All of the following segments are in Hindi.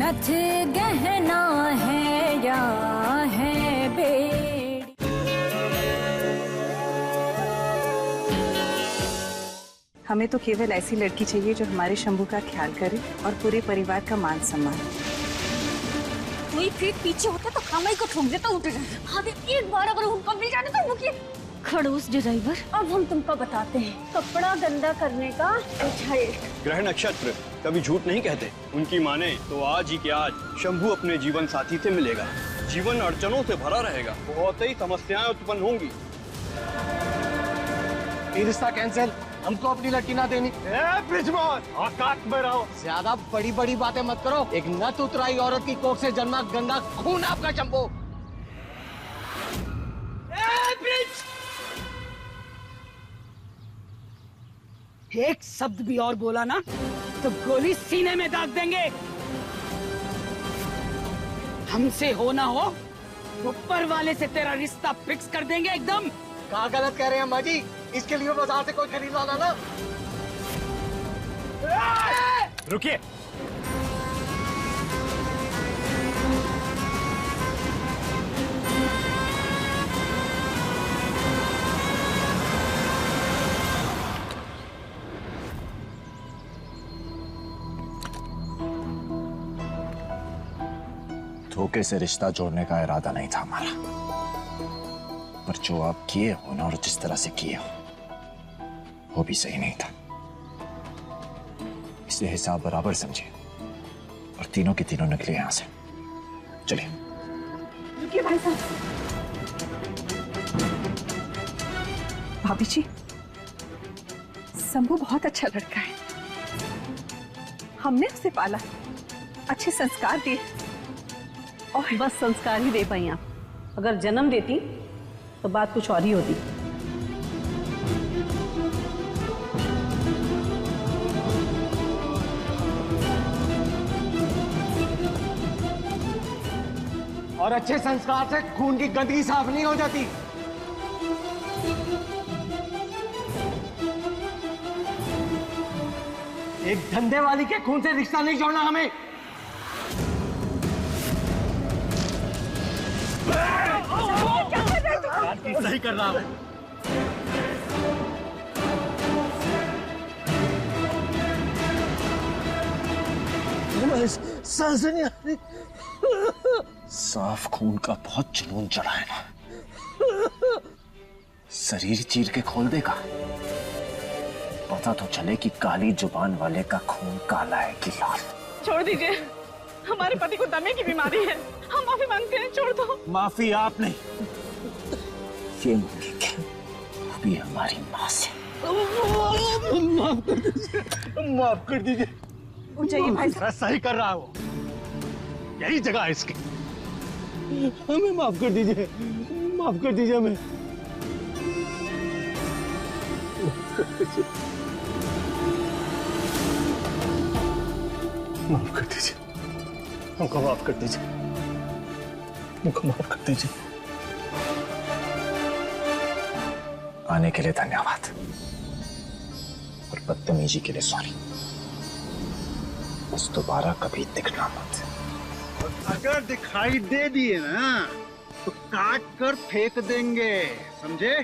नथ गहना है या है बेड़ी। हमें तो केवल ऐसी लड़की चाहिए जो हमारे शंभू का ख्याल करे और पूरे परिवार का मान सम्मान। कोई फिर पीछे होता तो हम ही को ठोक देता उठ जाए। हाँ एक बार अगर उनको मिल जाने तो मुझे खड़ूस ड्राइवर। अब हम तुमको बताते हैं कपड़ा गंदा करने का ग्रह नक्षत्र कभी झूठ नहीं कहते। उनकी माने तो आज ही के आज शंभू अपने जीवन साथी से मिलेगा। जीवन अड़चनों से भरा रहेगा, बहुत ही समस्याएं उत्पन्न होंगी। ये रिश्ता कैंसिल, हमको अपनी लड़की ना देनी। औकात में रहो, ज्यादा बड़ी बड़ी बातें मत करो। एक नत उतराई औरत की कोख से जन्मा गंदा खून आपका शंभू। एक शब्द भी और बोला ना तो गोली सीने में दाग देंगे। हमसे हो ना हो ऊपर वाले से तेरा रिश्ता फिक्स कर देंगे एकदम। कहाँ गलत कह रहे हैं अम्मा जी, इसके लिए बाजार से कोई खरीद लाना ना। रुकिए, धोखे से रिश्ता जोड़ने का इरादा नहीं था हमारा, पर जो आप किए हो ना और जिस तरह से किए हो वो भी सही नहीं था। इसलिए हिसाब बराबर समझे और तीनों के तीनों निकले यहां से। चलिए। रुकिए भाई साहब। भाभी जी, शंभू बहुत अच्छा लड़का है। हमने उसे पाला, अच्छे संस्कार दिए। और बस संस्कार ही दे पाई आप, अगर जन्म देती तो बात कुछ और ही होती। और अच्छे संस्कार से खून की गंदगी साफ नहीं हो जाती। एक धंधे वाली के खून से रिश्ता नहीं जोड़ना हमें। सही कर रहा हूं। सांस नहीं आ रही। साफ खून का बहुत जुनून चढ़ा है ना, शरीर चीर के खोल देगा। पता तो चले कि काली जुबान वाले का खून काला है कि लाल। छोड़ दीजिए, हमारे पति को दमे की बीमारी है, हम माफी मांगते हैं, छोड़ दो। माफी आप नहीं, ये मांगेंगे वो भी हमारी माँ से। माफ कर दीजिए, माफ कर दीजिए। जाइए भाई साहब। सही कर रहा है वो, यही जगह है इसकी। हमें माफ कर दीजिए, माफ कर दीजिए हमें। माफ कर दीजिए, हमको माफ कर दीजिए, हमको माफ कर दीजिए। आने के लिए धन्यवाद और बदतमीजी के लिए सॉरी। बस दोबारा कभी दिखना मत। अगर दिखाई दे दिए ना तो काट कर फेंक देंगे, समझे?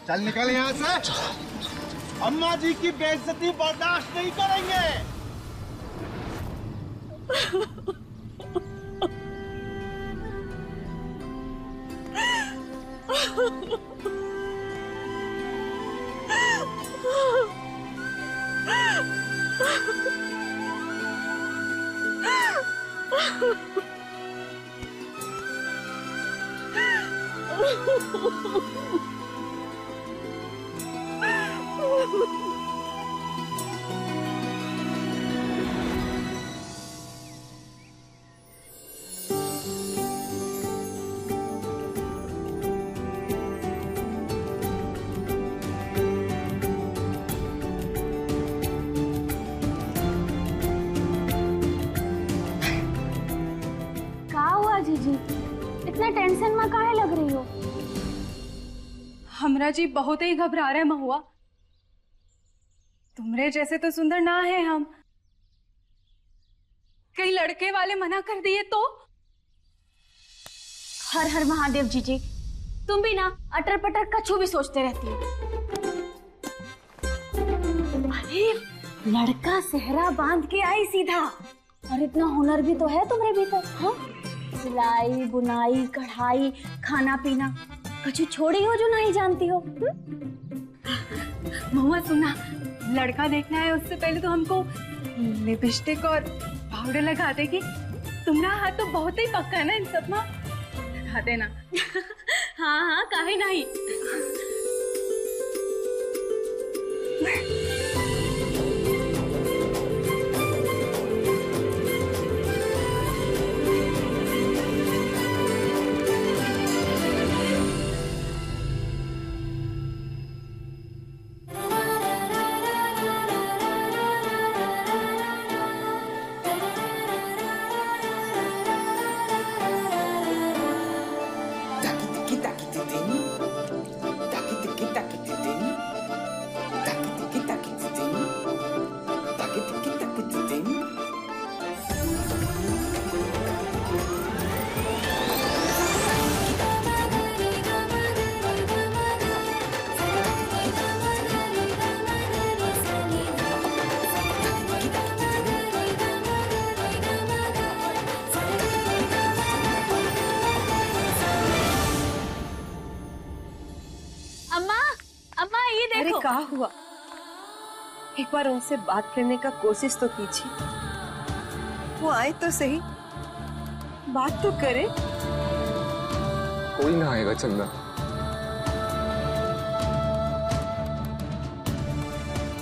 चल निकल यहाँ से। अम्मा जी की बेइज्जती बर्दाश्त नहीं करेंगे। जीजी, इतना टेंशन में काहे लग रही हो? हमरा जी बहुत ही घबरा रहे महुआ। तुमरे जैसे तो सुंदर ना है हम, कहीं लड़के वाले मना कर दिए तो? हर हर महादेव जीजी, तुम भी ना अटर पटर कछु भी सोचते रहती हो। अरे लड़का सेहरा बांध के आई सीधा, और इतना हुनर भी तो है तुम्हारे भीतर। हाँ, सिलाई बुनाई कढ़ाई खाना पीना कछु छोड़ी हो जो नहीं जानती हो। महुआ सुना, लड़का देखना है उससे पहले तो हमको लिपस्टिक और पाउडर लगा देगी। तुम्हारा हाथ तो बहुत ही पक्का है ना इन सब में, लगा देना। हाँ हाँ काहे नहीं। अरे क्या हुआ? एक बार उनसे बात करने का कोशिश तो कीजिए। वो आए तो सही, बात तो करे। कोई ना आएगा चंदा।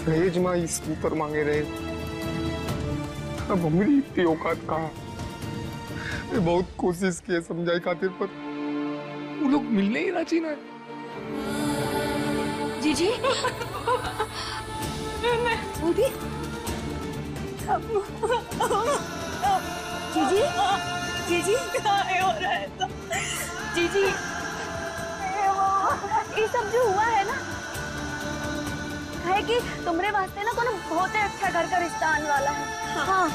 फैज माँ इस ऊपर मांगे रहे, अब हमारी इतनी औकात कहाँ। मैं बहुत कोशिश की समझाई खातिर, पर वो लोग मिलने ही राजी ना है। जीजी बूढ़ी जीजी जीजी क्या हो रहा है? तो जीजी ये सब जो हुआ है ना, है कि तुम्हारे वास्ते ना कोनो बहुत ही अच्छा घर का रिश्ता आने वाला है। हाँ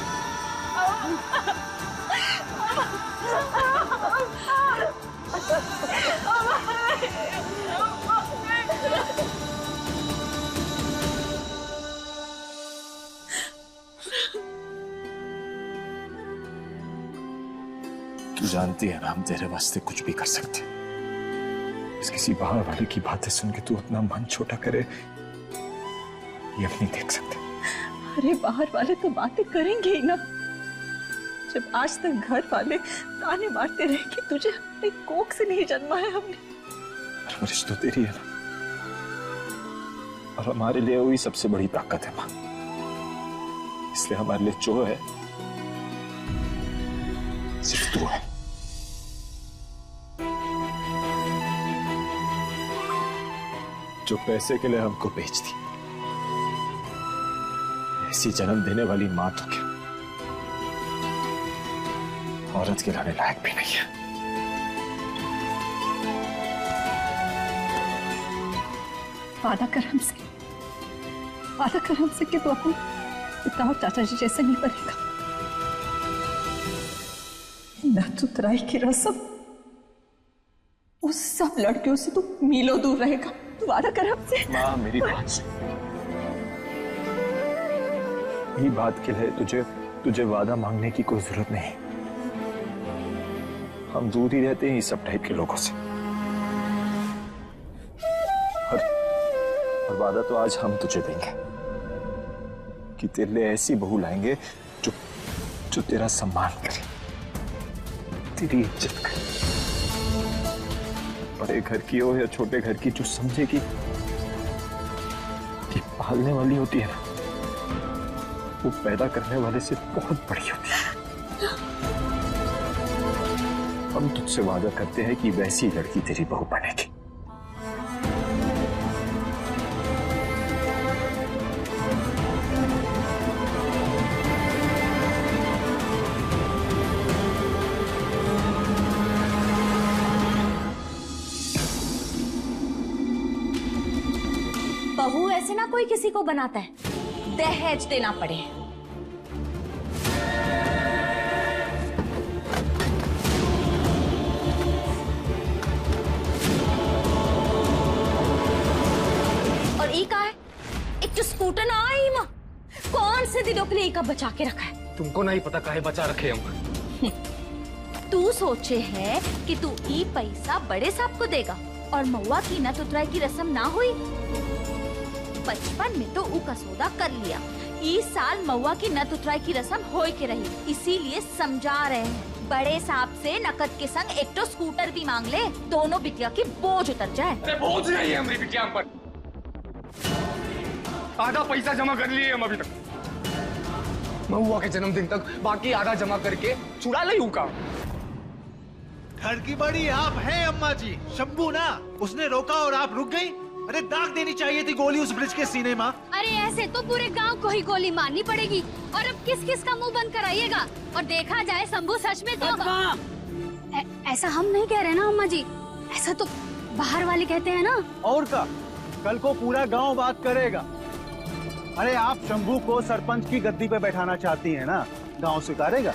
तू जानती है ना, हम तेरे वास्ते कुछ भी कर सकते। इस किसी बाहर वाले की बातें सुन के तू अपना मन छोटा करे, ये हम नहीं देख सकते। अरे बाहर वाले तो बातें करेंगे ही ना। जब आज तक घर वाले ताने मारते रहे कि तुझे अपनी कोख से नहीं जन्मा है हमने। परवरिश तो तेरी है ना, और हमारे लिए वही सबसे बड़ी ताकत है माँ। इसलिए हमारे लिए जो है सिर्फ तू है। जो पैसे के लिए हमको बेचती, ऐसी जन्म देने वाली माँ तो क्या औरत के लाने लायक भी नहीं है। वादा कर हमसे, वादा कर हमसे कि तू अपने पिता और चाचा जी जैसे नहीं बनेगा। न तो तराई की रस्म, उस सब लड़कियों से तू मीलों दूर रहेगा। तू वादा कर हमसे। माँ मेरी बात सुन, ये बात के लिए तुझे वादा मांगने की कोई जरूरत नहीं। हम दूर ही रहते हैं इस सब टाइप के लोगों से। और वादा तो आज हम तुझे देंगे कि तेरे लिए ऐसी बहू लाएंगे जो तेरा सम्मान करे, तेरी इज्जत करे। बड़े घर की हो या छोटे घर की, जो समझेगी कि पालने वाली होती है ना, वो पैदा करने वाले से बहुत बड़ी होती है। हम तुझसे वादा करते हैं कि वैसी लड़की तेरी बहू बनेगी। बहू ऐसे ना कोई किसी को बनाता है, दहेज देना पड़े। सिद्धों के लिए कब बचा के रखा है? तुमको नहीं पता काहे बचा रखे हम। तू सोचे है कि तू ई पैसा बड़े साहब को देगा और महुआ की नत उतराई की रस्म ना हुई। बचपन में तो ऊ का सौदा कर लिया, इस साल महुआ की नत उतराई की रस्म होई के रही, इसीलिए समझा रहे हैं बड़े साहब से नकद के संग एक तो स्कूटर भी मांग ले, दोनों बिटिया की बोझ उतर जाए। अरे बोझ नहीं है हमारी बिटिया पर, आधा पैसा जमा कर लिए हम अभी तक। महुआ के जन्मदिन तक बाकी आधा जमा करके छुड़ा ले का। घर की बड़ी आप हैं अम्मा जी, शंभू ना, उसने रोका और आप रुक गई। अरे दाग देनी चाहिए थी गोली उस ब्रिज के सीने में। अरे ऐसे तो पूरे गांव को ही गोली मारनी पड़ेगी, और अब किस किस का मुंह बंद कराइएगा। और देखा जाए शंभू सच में तो ऐसा हम नहीं कह रहे ना अम्मा जी, ऐसा तो बाहर वाले कहते हैं ना। और का कल को पूरा गांव बात करेगा। अरे आप शंभू को सरपंच की गद्दी पे बैठाना चाहती हैं ना, गांव स्वीकारेगा?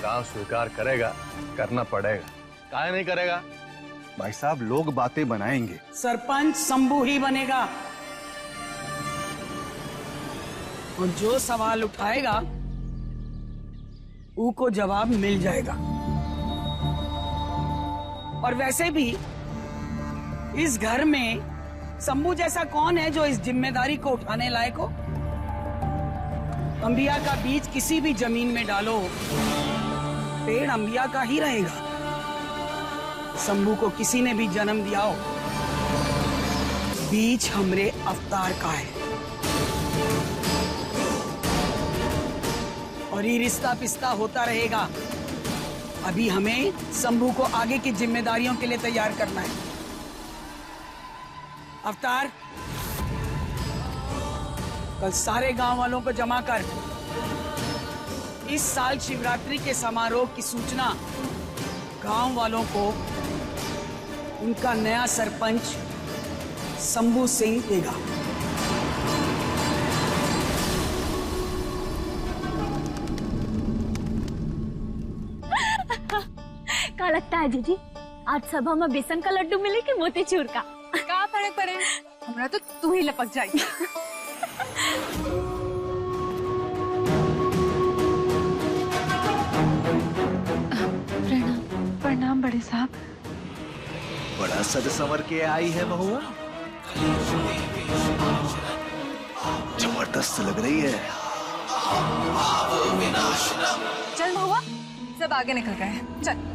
गांव स्वीकार करेगा, करना पड़ेगा, काहे नहीं करेगा? भाई साहब लोग बातें बनाएंगे, सरपंच शंभू ही बनेगा, और जो सवाल उठाएगा को जवाब मिल जाएगा। और वैसे भी इस घर में शंभू जैसा कौन है जो इस जिम्मेदारी को उठाने लायक हो? अंबिया का बीज किसी भी जमीन में डालो, पेड़ अंबिया का ही रहेगा। शंभू को किसी ने भी जन्म दिया हो, बीज हमरे अवतार का है। और ये रिश्ता पिस्ता होता रहेगा। अभी हमें शंभू को आगे की जिम्मेदारियों के लिए तैयार करना है। अवतार, कल सारे गांव वालों को जमा कर इस साल शिवरात्रि के समारोह की सूचना गांव वालों को उनका नया सरपंच शंभू सिंह देगा। क्या लगता है जीजी, आज सभा में बेसन का लड्डू मिले कि मोतीचूर का? क्या फर्क पड़े, हमरा तो तू ही लपक जाएगी। प्रणाम प्रणाम बड़े साहब। बड़ा सज संवर के आई है महुआ, जबरदस्त लग रही है। चल महुआ, सब आगे निकल गए हैं, चल।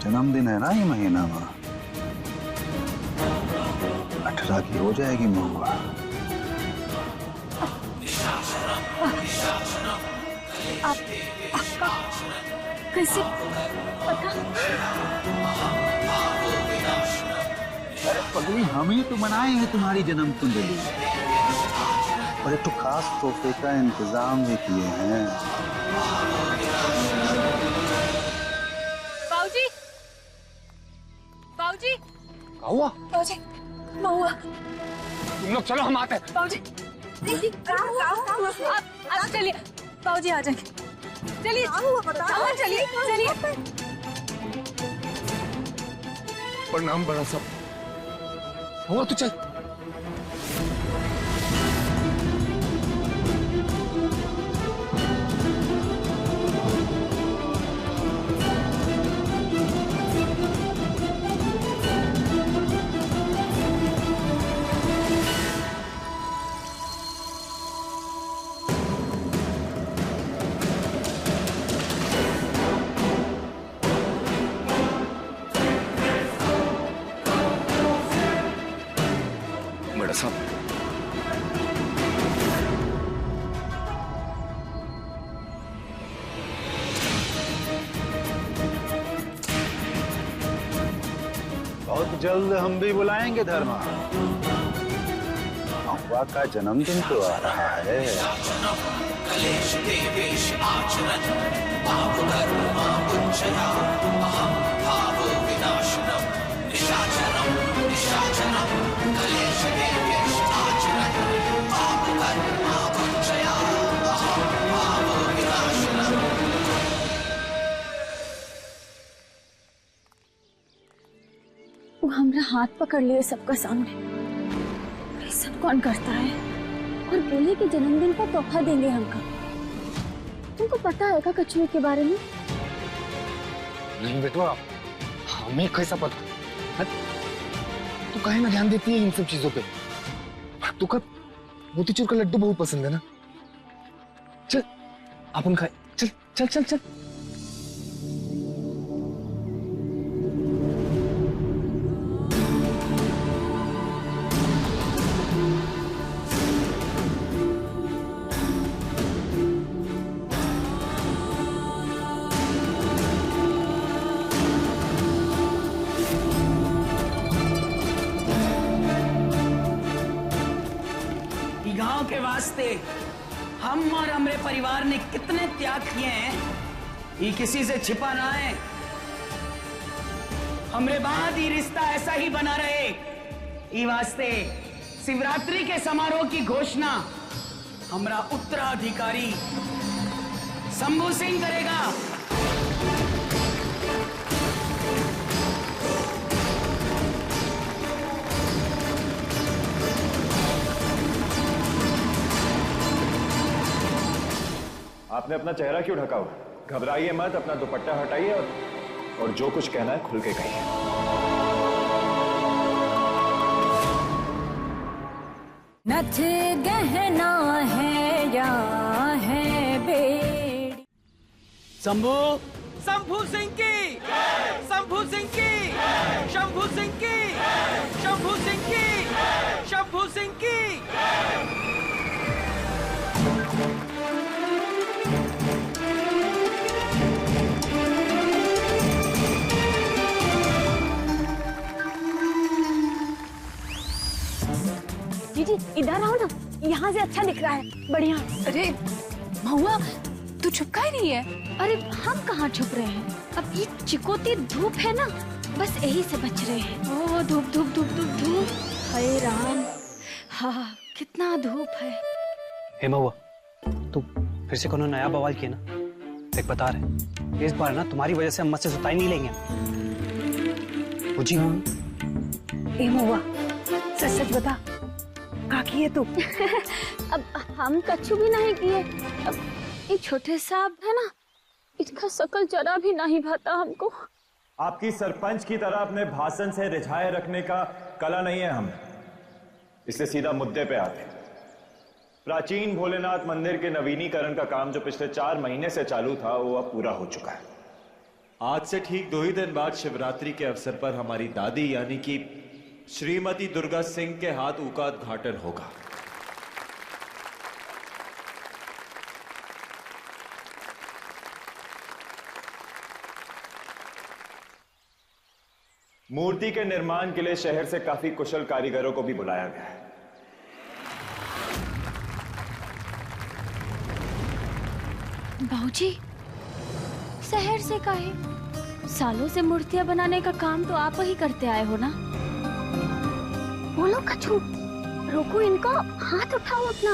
जन्मदिन है ना ये महीना में, 18 की हो जाएगी महुआ। आपका कैसे पता? अरे पगली, हम ही तो बनाए हैं तुम्हारी जन्म कुंडली, और एक तो खास तोहफे का इंतजाम भी किए हैं। बाऊजी, बाऊजी, क्या हुआ? बाऊजी, महुआ। तुम लोग चलो, हम आते हैं। बाऊजी, आप चलिए, बाऊजी आ जाएंगे। चलिए, चलिए, चलिए। प्रणाम बड़ा साहब। हुआ तो चल। बड़ा साहब, बहुत जल्द हम भी बुलाएंगे धर्मा। महुआ का जन्मदिन तो आ रहा है। कलेश देवेश आचरण पाप कर्म कुंचया अहम हाथ पकड़ लिए सबका सामने। ये सब कौन करता है? और बोले कि जन्मदिन का तोहफा देंगे हमका। तुमको पता है क्या कछुए के बारे में? नहीं बेटवा, हमें कैसा पता? तू काहे ना ध्यान देती है इन सब चीजों पे? तू का मोतीचूर का लड्डू बहुत पसंद है ना? चल अपन खाए। चल चल चल चल। गांव के वास्ते हम और हमारे परिवार ने कितने त्याग किए हैं, ये किसी से छिपा ना है। हमरे बाद ये रिश्ता ऐसा ही बना रहे, ये वास्ते शिवरात्रि के समारोह की घोषणा हमारा उत्तराधिकारी शंभू सिंह करेगा। आपने अपना चेहरा क्यों ढका हुआ? घबराइए मत, अपना दुपट्टा हटाइए और जो कुछ कहना है खुल के कहिए। नथ गहना है या है बेड़ी। शंभू शंभू सिंह की, शंभू सिंह की, शंभू सिंह की, शंभू सिंह की, शंभू सिंह की। जी इधर आओ ना, यहाँ से अच्छा दिख रहा है। बढ़िया। अरे महुआ, तू छुप का ही नहीं है? अरे हम कहाँ छुप रहे हैं, अब ये चिकोती धूप है ना, बस यही से बच रहे हैं। ओ धूप धूप धूप धूप धूप। हाय राम, हाँ कितना धूप है। हे महुआ, तू फिर से कोनो नया बवाल किया ना? देख बता रहे, इस बार ना तुम्हारी वजह से हम मत से सुताई नहीं लेंगे। बुझी? ए महुआ, सच सच बता, का किए तू? अब हम कछु भी नहीं किए। अब ये छोटे साहब है ना, इनका शकल जरा भी नहीं भाता हमको। आपकी सरपंच की तरह अपने भाषण से रिझाए रखने का कला नहीं है हमें, इसलिए सीधा मुद्दे पे आते हैं। प्राचीन भोलेनाथ मंदिर के नवीनीकरण का काम जो पिछले 4 महीने से चालू था, वो अब पूरा हो चुका है। आज से ठीक 2 ही दिन बाद शिवरात्रि के अवसर पर हमारी दादी यानी कि श्रीमती दुर्गा सिंह के हाथ ऊका उद्घाटन होगा। मूर्ति के निर्माण के लिए शहर से काफी कुशल कारीगरों को भी बुलाया गया है। बाबूजी, शहर से काहे? सालों से मूर्तियां बनाने का काम तो आप ही करते आए हो ना। बोलो कछु, रोको इनको, हाथ उठाओ अपना।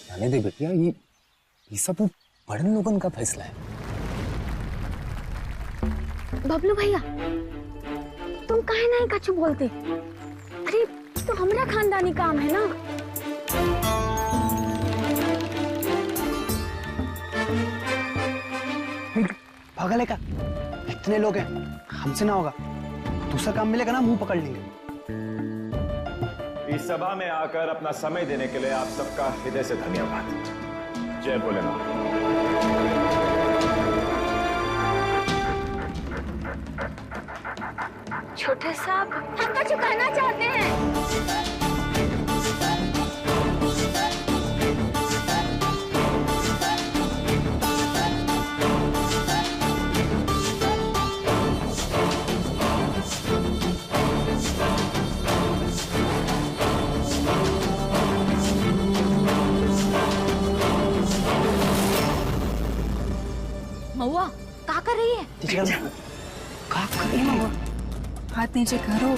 जाने दे बेटिया, ये सब बड़न लोगन का फैसला है। बबलू भैया, तुम काहे नहीं कछु बोलते? अरे तो हमारा खानदानी काम है ना। पागल है क्या? इतने लोग हैं, हमसे ना होगा। दूसरा काम मिलेगा ना, मुंह पकड़ लेंगे। इस सभा में आकर अपना समय देने के लिए आप सबका हृदय से धन्यवाद। जय भोलेनाथ। छोटे साहब, हम कछु कहना चाहते हैं। महुआ, क्या कर रही है? क्या कर रही है महुआ? हाथ नीचे करो।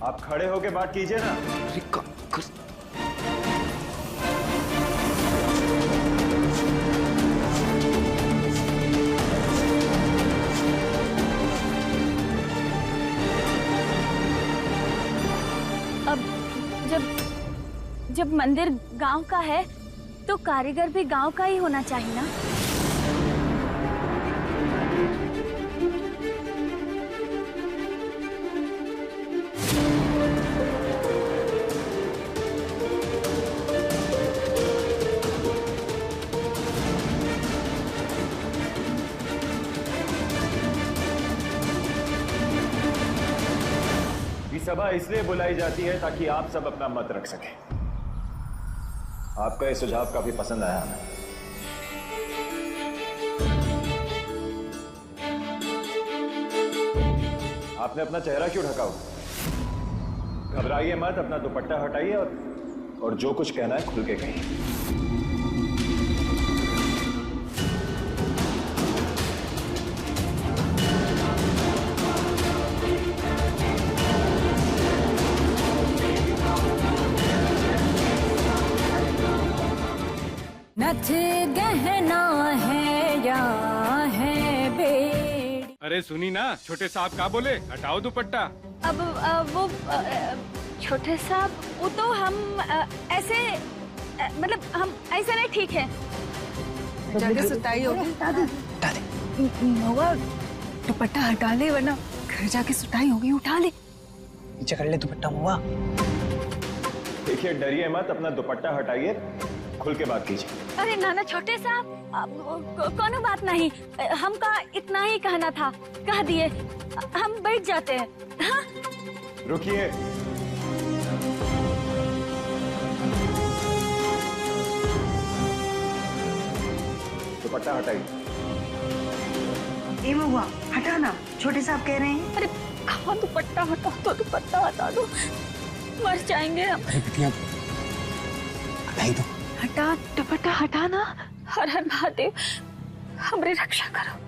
आप खड़े होके बात कीजिए ना। जब मंदिर गांव का है तो कारीगर भी गांव का ही होना चाहिए ना। ये सभा इसलिए बुलाई जाती है ताकि आप सब अपना मत रख सकें। आपका ये सुझाव काफी पसंद आया हमें। आपने अपना चेहरा क्यों ढका हुआ? घबराइए मत, अपना दुपट्टा हटाइए और जो कुछ कहना है खुल के कहिए। नथ गहना है या है बेड़ी। अरे सुनी ना, छोटे साहब क्या बोले? हटाओ दुपट्टा। अब वो छोटे साहब, वो तो हम ऐसे मतलब हम ऐसे नहीं ठीक है। जाके सुताई होगी। उठा ले महुआ, दुपट्टा हटा ले वरना घर जाके सुताई होगी। उठा ले, नीचे कर ले दुपट्टा महुआ। देखिए डरिए मत, अपना दुपट्टा हटाइए, खुल के बात कीजिए। अरे नाना छोटे साहब, कोनो बात नहीं, हमका इतना ही कहना था, कह दिए, हम बैठ जाते हैं। हाँ? रुकिए, दुपट्टा हटाइए। ए महुआ, हटा ना, छोटे साहब कह रहे हैं। अरे कहाँ दुपट्टा हटा दो, दुपट्टा हटा दो, मर जाएंगे हम। अरे बिटिया हटाई दो। हटा, दुपट्टा हटा ना। हर हर महादेव, हमरे रक्षा करो।